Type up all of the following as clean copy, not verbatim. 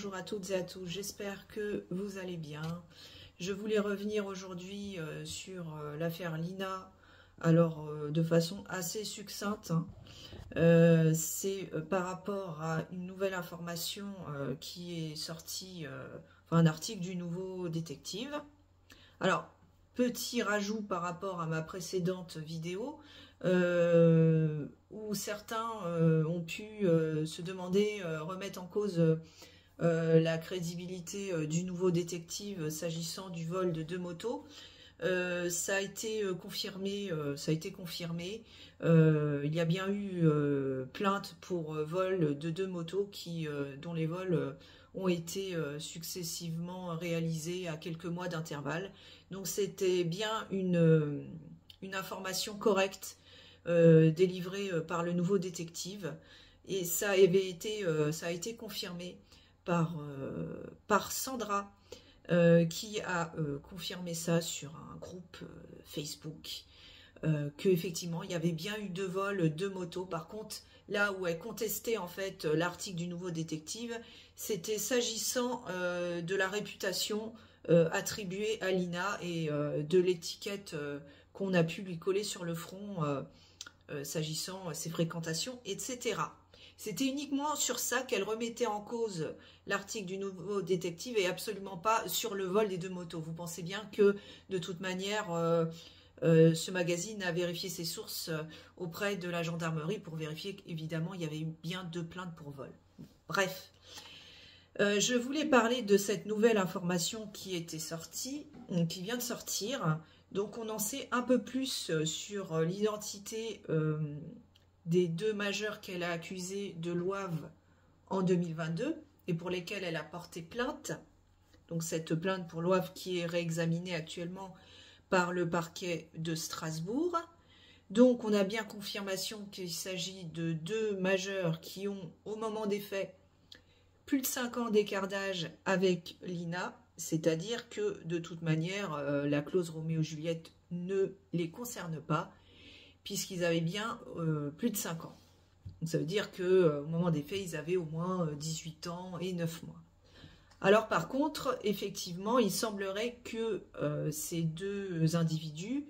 bonjour à toutes et à tous, j'espère que vous allez bien. Je voulais revenir aujourd'hui sur l'affaire Lina, alors de façon assez succincte. C'est par rapport à une nouvelle information qui est sortie, enfin un article du Nouveau Détective. Alors, petit rajout par rapport à ma précédente vidéo, où certains ont pu se demander, remettre en cause la crédibilité du Nouveau Détective s'agissant du vol de 2 motos. Ça a été confirmé, il y a bien eu plainte pour vol de 2 motos dont les vols ont été successivement réalisés à quelques mois d'intervalle. Donc c'était bien une information correcte délivrée par le Nouveau Détective, et ça a été confirmé par Sandra, qui a confirmé ça sur un groupe Facebook, qu'effectivement il y avait bien eu 2 vols de motos. Par contre, là où elle contestait en fait l'article du Nouveau Détective, c'était s'agissant de la réputation attribuée à Lina et de l'étiquette qu'on a pu lui coller sur le front s'agissant ses fréquentations, etc. C'était uniquement sur ça qu'elle remettait en cause l'article du Nouveau Détective et absolument pas sur le vol des 2 motos. Vous pensez bien que de toute manière, ce magazine a vérifié ses sources auprès de la gendarmerie pour vérifier qu'évidemment il y avait eu bien 2 plaintes pour vol. Bref, je voulais parler de cette nouvelle information qui était sortie, qui vient de sortir. Donc on en sait un peu plus sur l'identité des 2 majeurs qu'elle a accusés de l'OAV en 2022 et pour lesquels elle a porté plainte. Donc cette plainte pour l'OAV qui est réexaminée actuellement par le parquet de Strasbourg. Donc on a bien confirmation qu'il s'agit de 2 majeurs qui ont, au moment des faits, plus de 5 ans d'écart d'âge avec Lina, c'est-à-dire que de toute manière, la clause Roméo-Juliette ne les concerne pas, puisqu'ils avaient bien plus de 5 ans. Donc ça veut dire qu'au moment des faits, ils avaient au moins 18 ans et 9 mois. Alors par contre, effectivement, il semblerait que ces 2 individus,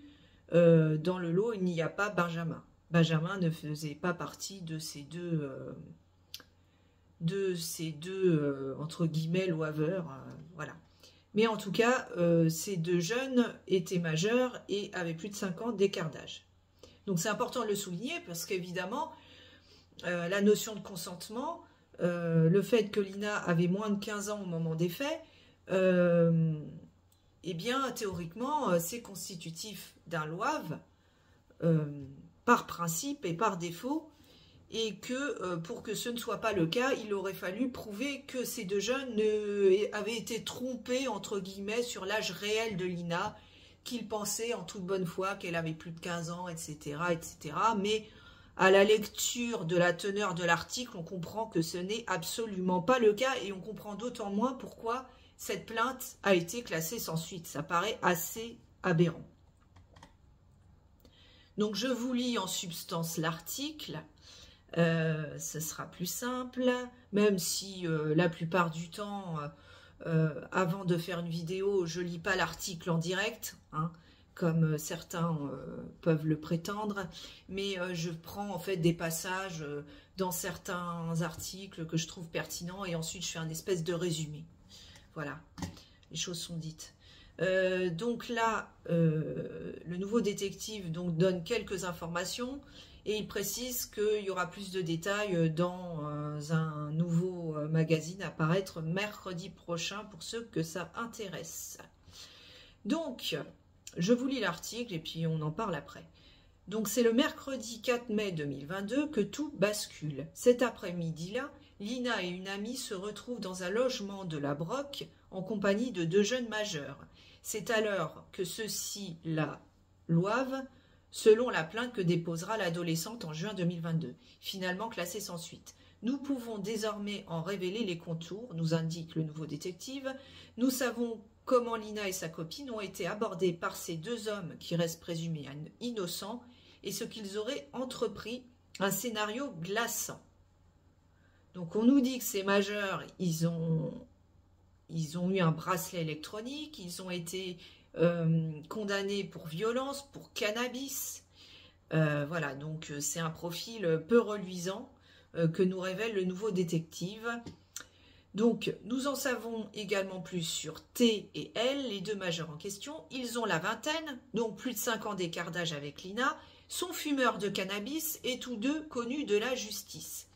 dans le lot, il n'y a pas Benjamin. Benjamin ne faisait pas partie de ces deux entre guillemets, loaveurs, voilà. Mais en tout cas, ces 2 jeunes étaient majeurs et avaient plus de 5 ans d'écart d'âge. Donc c'est important de le souligner parce qu'évidemment, la notion de consentement, le fait que Lina avait moins de 15 ans au moment des faits, eh bien théoriquement c'est constitutif d'un loave par principe et par défaut, et que pour que ce ne soit pas le cas, il aurait fallu prouver que ces 2 jeunes avaient été trompés entre guillemets sur l'âge réel de Lina, qu'ils pensaient en toute bonne foi qu'elle avait plus de 15 ans, etc., etc. Mais à la lecture de la teneur de l'article, on comprend que ce n'est absolument pas le cas, et on comprend d'autant moins pourquoi cette plainte a été classée sans suite. Ça paraît assez aberrant. Donc je vous lis en substance l'article. Ce sera plus simple, même si la plupart du temps, avant de faire une vidéo, je lis pas l'article en direct, hein, comme certains peuvent le prétendre, mais je prends en fait des passages dans certains articles que je trouve pertinents, et ensuite je fais un espèce de résumé. Voilà, les choses sont dites. Donc là, le Nouveau Détective donc donne quelques informations, et il précise qu'il y aura plus de détails dans un nouveau magazine à paraître mercredi prochain pour ceux que ça intéresse. Donc, je vous lis l'article et puis on en parle après. Donc, c'est le mercredi 4 mai 2022 que tout bascule. Cet après-midi-là, Lina et une amie se retrouvent dans un logement de la Broque en compagnie de 2 jeunes majeurs. C'est alors que ceux-ci la loivent, selon la plainte que déposera l'adolescente en juin 2022, finalement classée sans suite. Nous pouvons désormais en révéler les contours, nous indique le Nouveau Détective. Nous savons comment Lina et sa copine ont été abordées par ces 2 hommes qui restent présumés innocents, et ce qu'ils auraient entrepris, un scénario glaçant. Donc on nous dit que ces majeurs, ils ont eu un bracelet électronique, ils ont été condamnés pour violence, pour cannabis. Voilà, donc c'est un profil peu reluisant que nous révèle le nouveau détective. Donc nous en savons également plus sur T et L, les deux majeurs en question. Ils ont la vingtaine, donc plus de 5 ans d'écart d'âge avec Lina, sont fumeurs de cannabis et tous deux connus de la justice.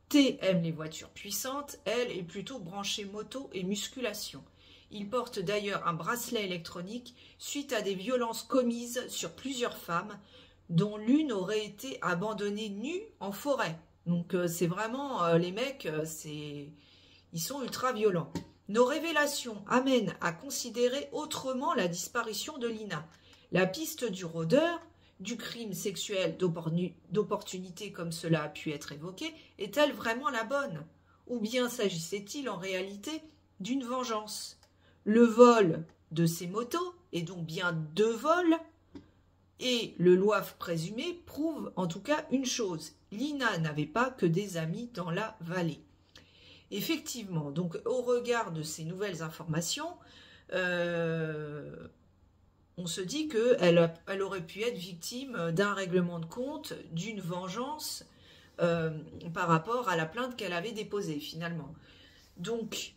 T aime les voitures puissantes, L est plutôt branchée moto et musculation. Il porte d'ailleurs un bracelet électronique suite à des violences commises sur plusieurs femmes, dont l'une aurait été abandonnée nue en forêt. Donc c'est vraiment, les mecs, ils sont ultra violents. Nos révélations amènent à considérer autrement la disparition de Lina. La piste du rôdeur, du crime sexuel d'opportunité comme cela a pu être évoqué, est-elle vraiment la bonne? Ou bien s'agissait-il en réalité d'une vengeance? Le vol de ces motos, et donc bien 2 vols, et le loaf présumé prouve en tout cas une chose. Lina n'avait pas que des amis dans la vallée. Effectivement, donc au regard de ces nouvelles informations, on se dit qu'elle aurait pu être victime d'un règlement de compte, d'une vengeance par rapport à la plainte qu'elle avait déposée finalement. Donc,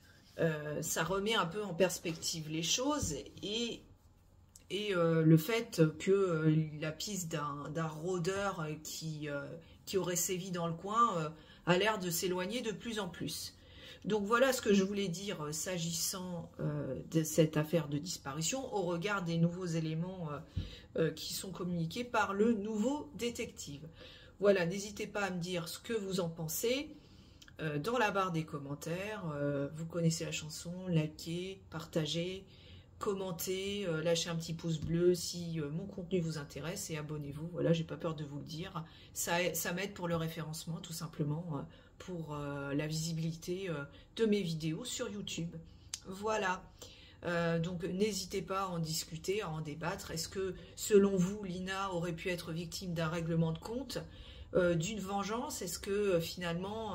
ça remet un peu en perspective les choses et le fait que la piste d'un rôdeur qui aurait sévi dans le coin a l'air de s'éloigner de plus en plus. Donc voilà ce que je voulais dire s'agissant de cette affaire de disparition au regard des nouveaux éléments qui sont communiqués par le nouveau détective. Voilà, n'hésitez pas à me dire ce que vous en pensez dans la barre des commentaires. Vous connaissez la chanson, likez, partagez, commentez, lâchez un petit pouce bleu si mon contenu vous intéresse et abonnez-vous. Voilà, j'ai pas peur de vous le dire. Ça m'aide pour le référencement tout simplement. Pour la visibilité de mes vidéos sur YouTube. Voilà, donc n'hésitez pas à en discuter, à en débattre. Est-ce que, selon vous, Lina aurait pu être victime d'un règlement de compte, d'une vengeance? Est-ce que, finalement,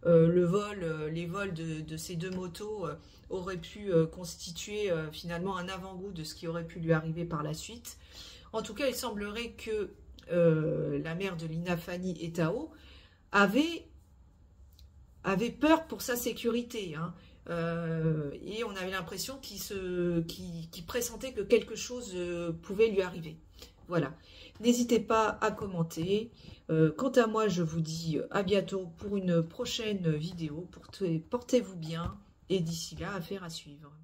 les vols de ces 2 motos auraient pu constituer, finalement, un avant-goût de ce qui aurait pu lui arriver par la suite? En tout cas, il semblerait que la mère de Lina, Fanny Etao, avait peur pour sa sécurité, hein, et on avait l'impression qu'il pressentait que quelque chose pouvait lui arriver. Voilà, n'hésitez pas à commenter. Quant à moi, je vous dis à bientôt pour une prochaine vidéo. Portez-vous bien et d'ici là, affaire à suivre.